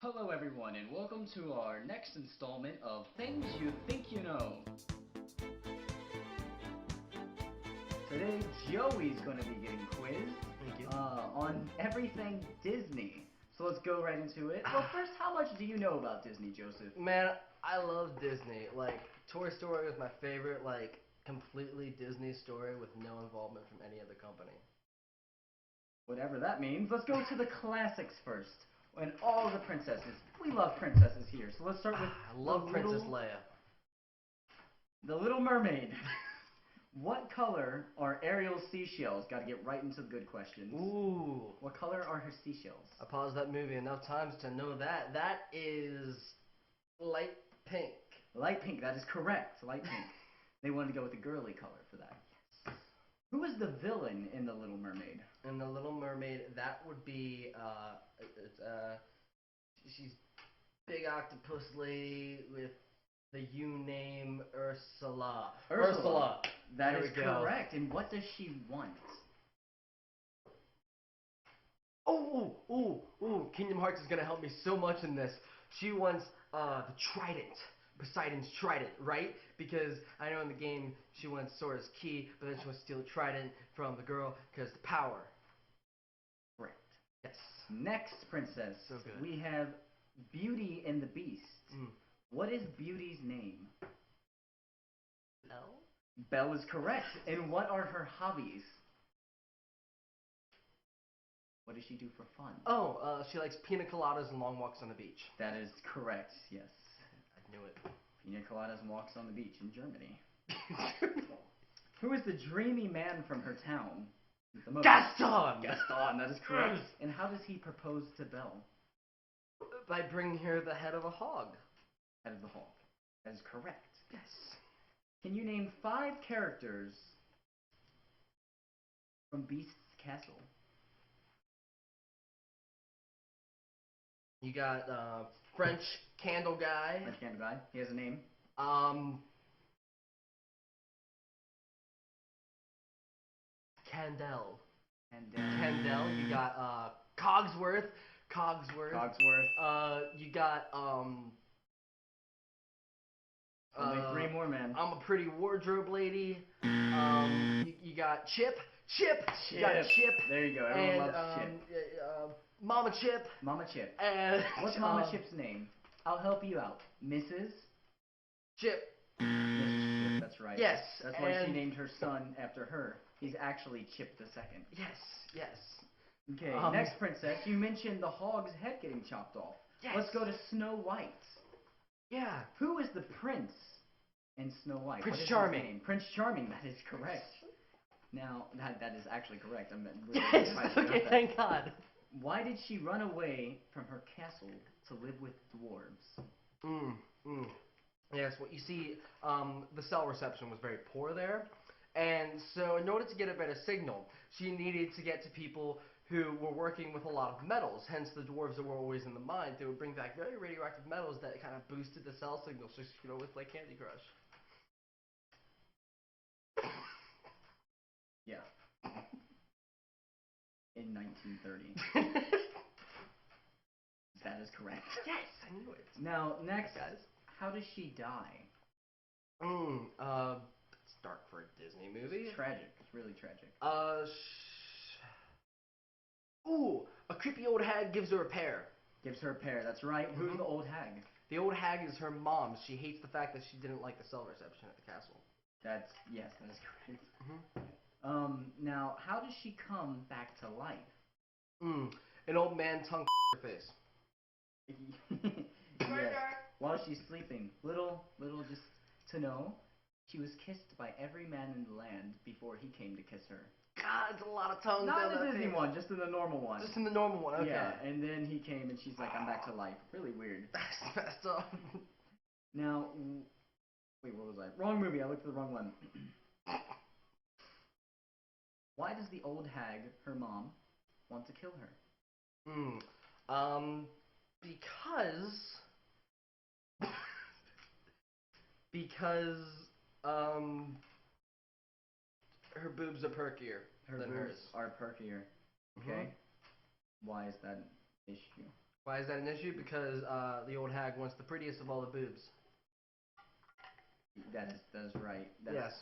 Hello everyone and welcome to our next installment of Things You Think You Know. Today Joey's going to be getting quizzed on everything Disney. So let's go right into it. Well, first, how much do you know about Disney, Joseph? Man, I love Disney. Like, Toy Story was my favorite, like, completely Disney story with no involvement from any other company. Whatever that means. Let's go to the classics first. And all the princesses. We love princesses here. So let's start with I love Princess Leia. The Little Mermaid. What color are Ariel's seashells? Got to get right into the good questions. Ooh. What color are her seashells? I paused that movie enough times to know that. That is light pink. Light pink. That is correct. Light pink. They wanted to go with a girly color for that. Yes. Who is the villain in The Little Mermaid? In The Little Mermaid, that would be, she's big octopus lady with the name Ursula. Ursula. That is correct. And what does she want? Oh, Kingdom Hearts is going to help me so much in this. She wants the trident. Poseidon's trident, right? Because I know in the game she wants Sora's key, but then she wants to steal the trident from the girl because the power. Correct. Yes. Next princess. So good. We have Beauty and the Beast. Mm. What is Beauty's name? Belle? Belle is correct. And what are her hobbies? What does she do for fun? Oh, she likes pina coladas and long walks on the beach. That is correct, yes. I knew it. Pina coladas and walks on the beach in Germany. Who is the dreamy man from her town? Gaston! Gaston, that is correct. And how does he propose to Belle? By bringing her the head of a hog. Head of the hog. That is correct. Yes. Can you name 5 characters from Beast's castle? You got French candle guy. French candle guy. He has a name. Candle. Candle. You got Cogsworth. You got Only 3 more, man. I'm a pretty wardrobe lady. You got Chip. You got Chip. There you go. Everyone loves Chip. Mama Chip. Mama Chip. And what's Mama Chip's name? I'll help you out. Mrs. Chip. Mrs. Chip. That's right. Yes. That's why she named her son after her. He's actually Chip the Second. Yes. Okay, next princess. You mentioned the hog's head getting chopped off. Yes. Let's go to Snow White. Yeah. Who is the prince in Snow White? Prince Charming. Prince Charming, that is correct. Now, that is actually correct. I'm really Yes, surprised you got okay, that. thank God. Why did she run away from her castle to live with dwarves? Yes, well, you see, the cell reception was very poor there. And so in order to get a better signal, she needed to get to people who were working with a lot of metals. Hence, the dwarves that were always in the mine, they would bring back very radioactive metals that kind of boosted the cell signal, so she could always play Candy Crush. Yeah. In 1930. That is correct. Yes, I knew it. Now, next, guys. How does she die? It's dark for a Disney movie. It's tragic. It's really tragic. A creepy old hag gives her a pear. Gives her a pear. That's right. Who's the old hag? The old hag is her mom. She hates the fact that she didn't like the cell reception at the castle. Yes, that is correct. Now, how does she come back to life? An old man tongue her face. Yes. While she's sleeping. Little just to know, she was kissed by every man in the land before he came to kiss her. God, it's a lot of tongues. Not in the Disney one, just in the normal one. Just in the normal one, okay. Yeah, and then he came and she's like, I'm back to life. Really weird. That's messed up. Now, wait, what was I? Wrong movie, I looked at the wrong one. Why does the old hag, her mom, want to kill her? Because her boobs are perkier than hers. Are perkier. Okay. Why is that an issue? Why is that an issue? Because the old hag wants the prettiest of all the boobs. That's right. That's Yes.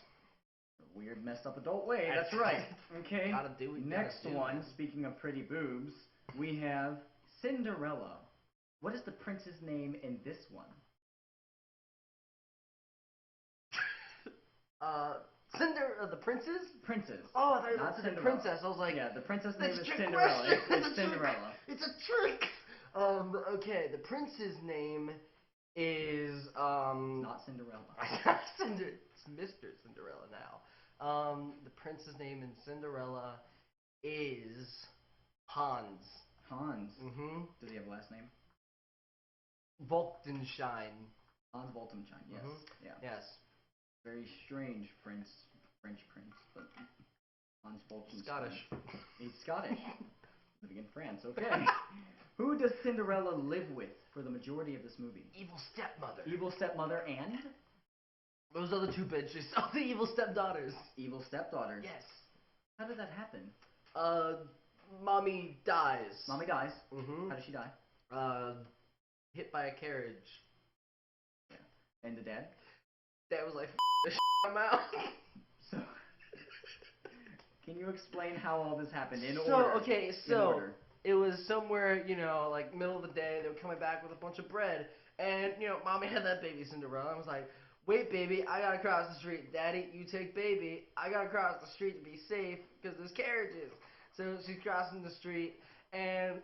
a weird, messed up adult way. That's right. Okay. Gotta do it. Next one, speaking of pretty boobs, we have Cinderella. What is the prince's name in this one? The princess? Princess. Oh, I thought Not you said Cinderella. princess. I was like, Yeah, the princess name that's is a trick Cinderella. question. It's Cinderella. It's a trick. Okay, the prince's name is Not Cinderella. It's Mr. Cinderella now. The prince's name in Cinderella is Hans. Hans. Mm-hmm. Does he have a last name? Volkenstein. Hans Voltenstein. Yes. Mhm. Yeah. Yes. Very strange French prince, but Hans Voltenstein. Scottish. He's Scottish. Living in France. Okay. Who does Cinderella live with for the majority of this movie? Evil stepmother. Evil stepmother and Those other two bitches. Oh, the evil stepdaughters. evil stepdaughter. Yes. How did that happen? Mommy dies. Mommy dies. Mm-hmm. How does she die? Hit by a carriage. Yeah. And the dad? Dad was like, the I'm out. So, can you explain how all this happened in So, order? okay, In order. it was somewhere, like middle of the day, they were coming back with a bunch of bread, and, Mommy had that baby Cinderella, and was like, wait, baby, I gotta cross the street. Daddy, you take baby. I gotta cross the street to be safe, because there's carriages. So she's crossing the street, and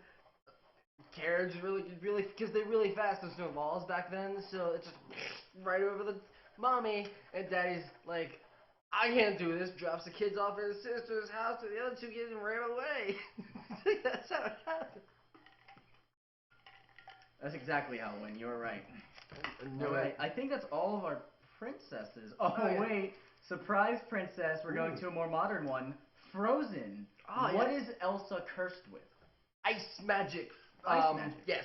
carriage really, because they're really fast. There's no laws back then, so it's just right over the mommy, and Daddy's like, I can't do this. Drops the kids off at his sister's house, and the other two kids ran away. That's how it happened. That's exactly how it went. You're right. No All way. right. I think that's all of our princesses. Oh, yeah. wait. Surprise princess. We're going to a more modern one. Frozen. Oh, What yeah. is Elsa cursed with? Ice magic. Ice magic. Yes.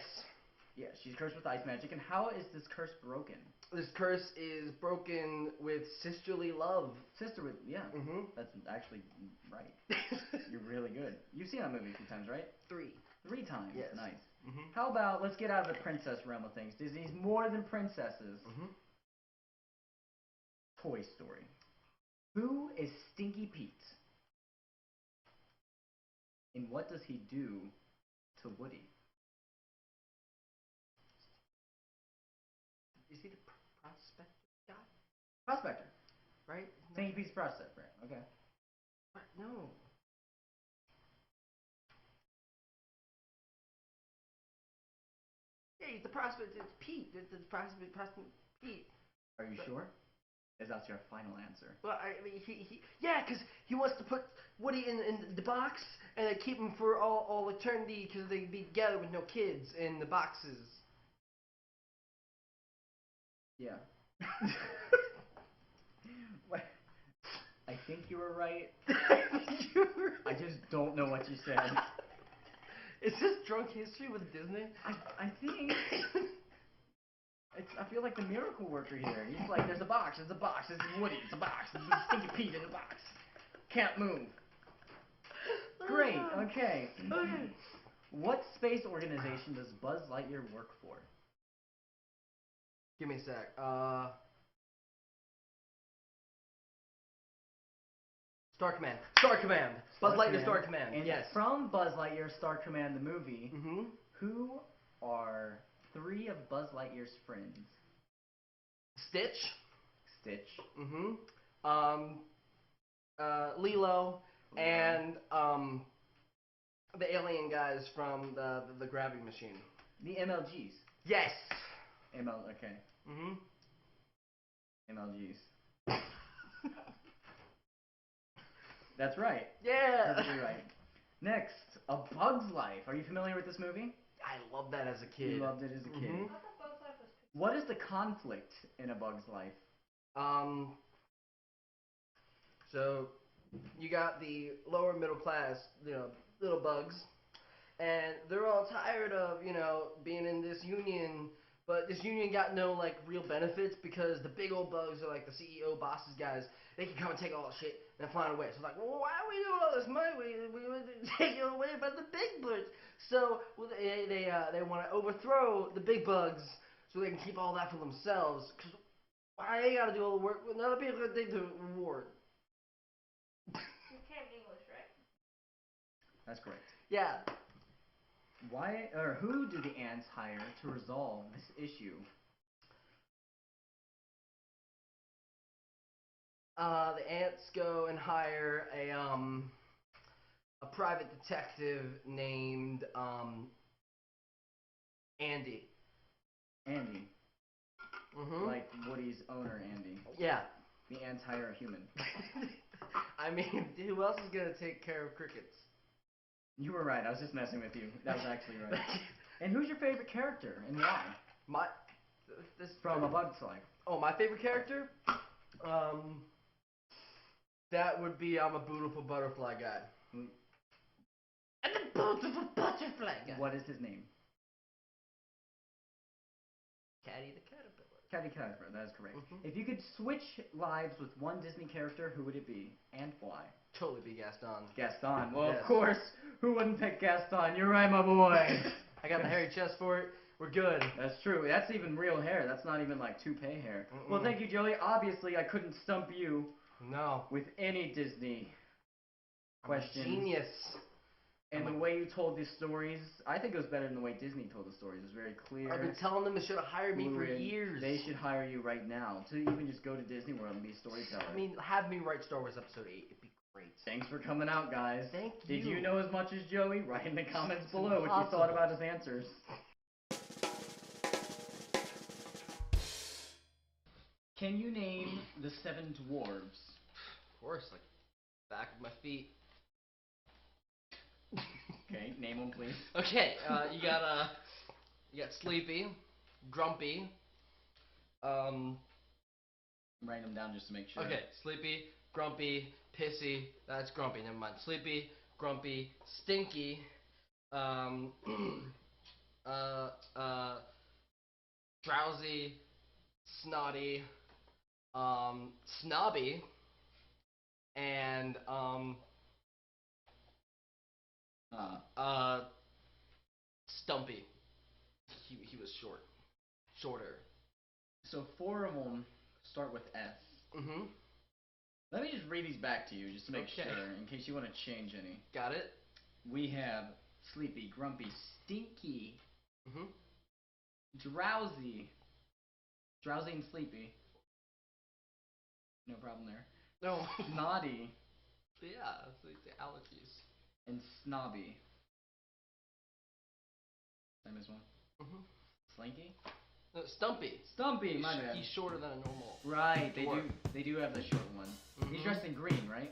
Yeah, she's cursed with ice magic. And how is this curse broken? This curse is broken with sisterly love. Sisterhood. Yeah. Mm-hmm. That's actually right. You're really good. You've seen that movie a few times, right? 3. 3 times. Yes. Nice. Mm-hmm. How about, let's get out of the princess realm of things. Disney's more than princesses. Mm-hmm. Toy Story. Who is Stinky Pete? And what does he do to Woody? Is he the prospector guy? Prospector. Right? Stinky Pete's prospector. Okay. What? No. Yeah, he's the prospect. It's Pete. It's the prospect Pete. Are you sure? Is that your final answer? Well, I mean, yeah, because he wants to put Woody in the box and then keep him for all eternity because they'd be together with no kids in the boxes. Yeah. I think you were right. I just don't know what you said. Is this drunk history with Disney? I think... I feel like the miracle worker here. He's like, there's a box, this is Woody, it's a box, this is Stinky Pete in the box. Can't move. Great, okay. What space organization does Buzz Lightyear work for? Give me a sec. Star Command. Star Command. Buzz Lightyear Star Command. And yes. from Buzz Lightyear Star Command, the movie, Mm-hmm. who are 3 of Buzz Lightyear's friends? Stitch. Stitch. Mm-hmm. Lilo. And the alien guys from the gravity machine. The MLGs. Yes. Okay. Mm-hmm. MLGs. That's right. Yeah. Perfectly right. Next, A Bug's Life. Are you familiar with this movie? I loved that as a kid. You loved it as a kid. Mm-hmm. What is the conflict in A Bug's Life? So you got the lower middle class, little bugs, and they're all tired of, being in this union But this union got no like real benefits because the big old bugs are like the CEO bosses guys. They can come and take all the shit and then fly away. So it's like, well, why are we doing all this money? We want to take it away by the big birds. So well, they want to overthrow the big bugs so they can keep all that for themselves. Cause why they gotta do all the work? Well, none of people can take the reward. You can't English, right? That's correct. Yeah. Why or who do the ants hire to resolve this issue? The ants go and hire a private detective named Andy. Andy. Mm-hmm. Like Woody's owner, Andy. Yeah. The ants hire a human. I mean, who else is gonna take care of crickets? You were right. I was just messing with you. That was actually right. And who's your favorite character and why? This From A Bug's Life. Oh, my favorite character? That would be I'm a beautiful butterfly guy. I'm a beautiful butterfly guy. What is his name? Caddy the Caterpillar. Caddy Caterpillar, that is correct. Mm-hmm. If you could switch lives with one Disney character, who would it be? And why? Totally be Gaston. Gaston. Well, Yes. of course. Who wouldn't pick Gaston? You're right, my boy. I got the hairy chest for it. We're good. That's true. That's even real hair. That's not even like toupee hair. Mm-mm. Well, thank you, Joey. Obviously, I couldn't stump you No. with any Disney I'm a questions. genius. And the way you told these stories, I think it was better than the way Disney told the stories. It was very clear. I've been telling them they should have hired me for fluid. years. They should hire you right now to even just go to Disney World and be a storyteller. I mean, have me write Star Wars Episode 8. It'd be great. Thanks for coming out, guys. Thank you. Did you know as much as Joey? Write in the comments It's below what you impossible. thought about his answers. Can you name the Seven Dwarves? Of course, like back of my feet. Okay, name them, please. Okay, you got Sleepy, Grumpy. I'm writing them down just to make sure. Okay, Sleepy, Grumpy, Pissy. That's Grumpy. Never mind. Sleepy, Grumpy, Stinky. Drowsy, Snotty, Snobby, and Stumpy. He was shorter. So 4 of them start with S. Mm-hmm. Let me just read these back to you just to make Okay. sure, in case you want to change any. Got it? We have Sleepy, Grumpy, Stinky, Mm-hmm. Drowsy and Sleepy. No problem there. No. Snotty Yeah, it's like the allergies. and Snobby. Did I miss one? Mm-hmm. Slinky? No, Stumpy. Stumpy, my bad. He's shorter than a normal. Right, dwarf. they do have the short one. He's Mhm. dressed in green, right?